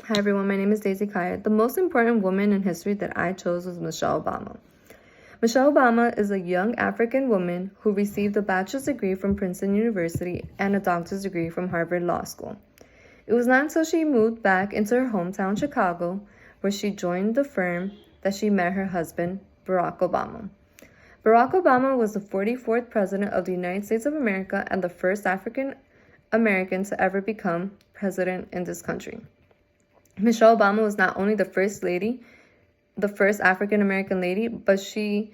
Hi everyone, my name is Daisy Kaya. The most important woman in history that I chose was Michelle Obama. Michelle Obama is a young African woman who received a bachelor's degree from Princeton University and a doctor's degree from Harvard Law School. It was not until she moved back into her hometown, Chicago, where she joined the firm, that she met her husband, Barack Obama. Barack Obama was the 44th president of the United States of America and the first African American to ever become president in this country. Michelle Obama was not only the first African American lady, but she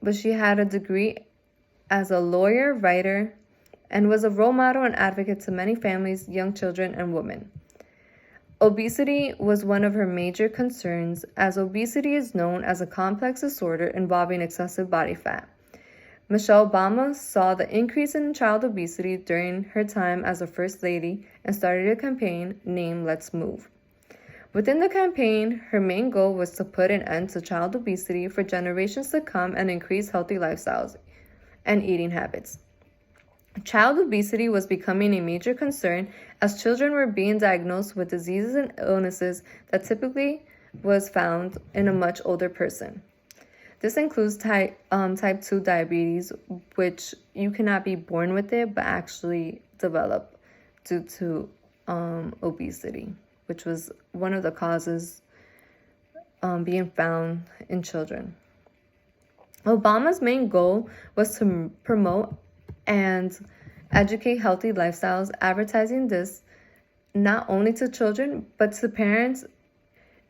had a degree as a lawyer, writer, and was a role model and advocate to many families, young children, and women. Obesity was one of her major concerns, as obesity is known as a complex disorder involving excessive body fat. Michelle Obama saw the increase in child obesity during her time as a First Lady and started a campaign named Let's Move. Within the campaign, her main goal was to put an end to child obesity for generations to come and increase healthy lifestyles and eating habits. Child obesity was becoming a major concern as children were being diagnosed with diseases and illnesses that typically was found in a much older person. This includes type 2 diabetes, which you cannot be born with it, but actually develop due to obesity, which was one of the causes being found in children. Obama's main goal was to promote and educate healthy lifestyles, advertising this not only to children, but to parents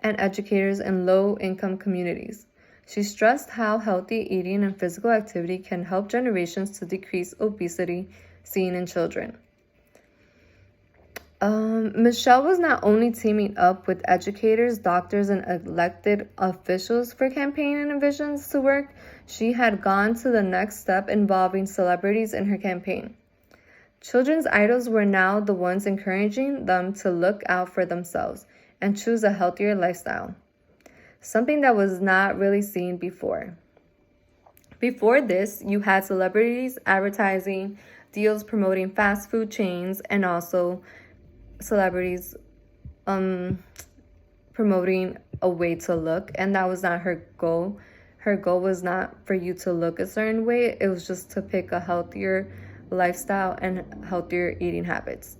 and educators in low-income communities. She stressed how healthy eating and physical activity can help generations to decrease obesity seen in children. Michelle was not only teaming up with educators, doctors, and elected officials for campaign and visions to work, she had gone to the next step involving celebrities in her campaign. Children's idols were now the ones encouraging them to look out for themselves and choose a healthier lifestyle, something that was not really seen before. Before this, you had celebrities advertising deals promoting fast food chains and also celebrities promoting a way to look, and that was not her goal. Her goal was not for you to look a certain way. It was just to pick a healthier lifestyle and healthier eating habits.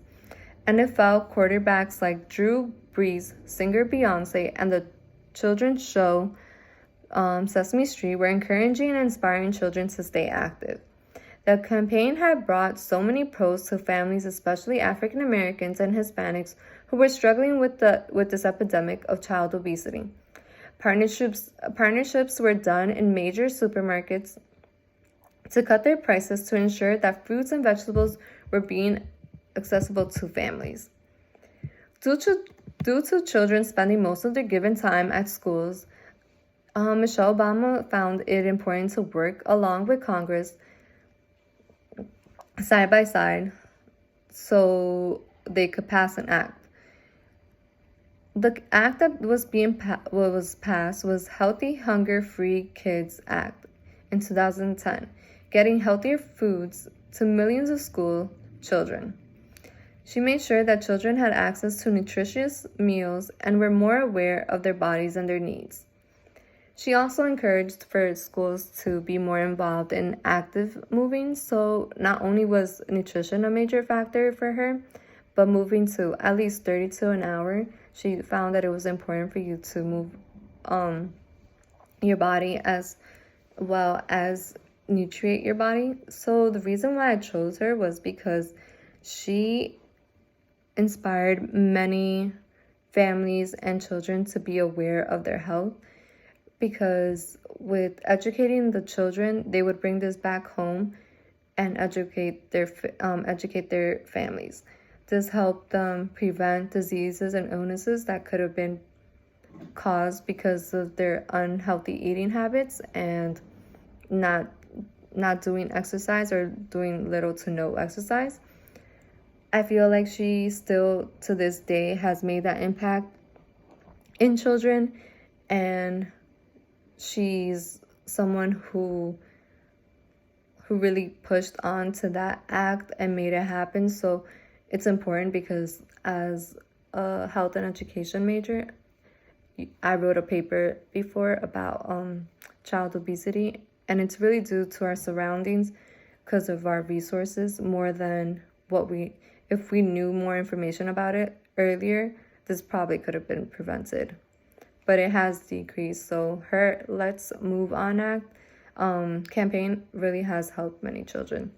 NFL quarterbacks like Drew Brees, singer Beyonce, and the children's show Sesame Street were encouraging and inspiring children to stay active. The campaign had brought so many pros to families, especially African Americans and Hispanics, who were struggling with this epidemic of child obesity. Partnerships were done in major supermarkets to cut their prices to ensure that fruits and vegetables were being accessible to families. Due to children spending most of their given time at schools, Michelle Obama found it important to work along with Congress side by side so they could pass an act. The act that was passed was Healthy Hunger Free Kids Act in 2010, getting healthier foods to millions of school children. She made sure that children had access to nutritious meals and were more aware of their bodies and their needs. She also encouraged for schools to be more involved in active moving, so not only was nutrition a major factor for her, but moving to at least 32 an hour, she found that it was important for you to move your body as well as nutrient your body. So the reason why I chose her was because she inspired many families and children to be aware of their health, because with educating the children, they would bring this back home and educate their families. This helped them prevent diseases and illnesses that could have been caused because of their unhealthy eating habits and not doing exercise or doing little to no exercise. I feel like she still to this day has made that impact in children, and she's someone who really pushed on to that act and made it happen. So it's important because as a health and education major, I wrote a paper before about child obesity, and it's really due to our surroundings because of our resources more than if we knew more information about it earlier, this probably could have been prevented. But it has decreased. So her Let's Move On Act campaign really has helped many children.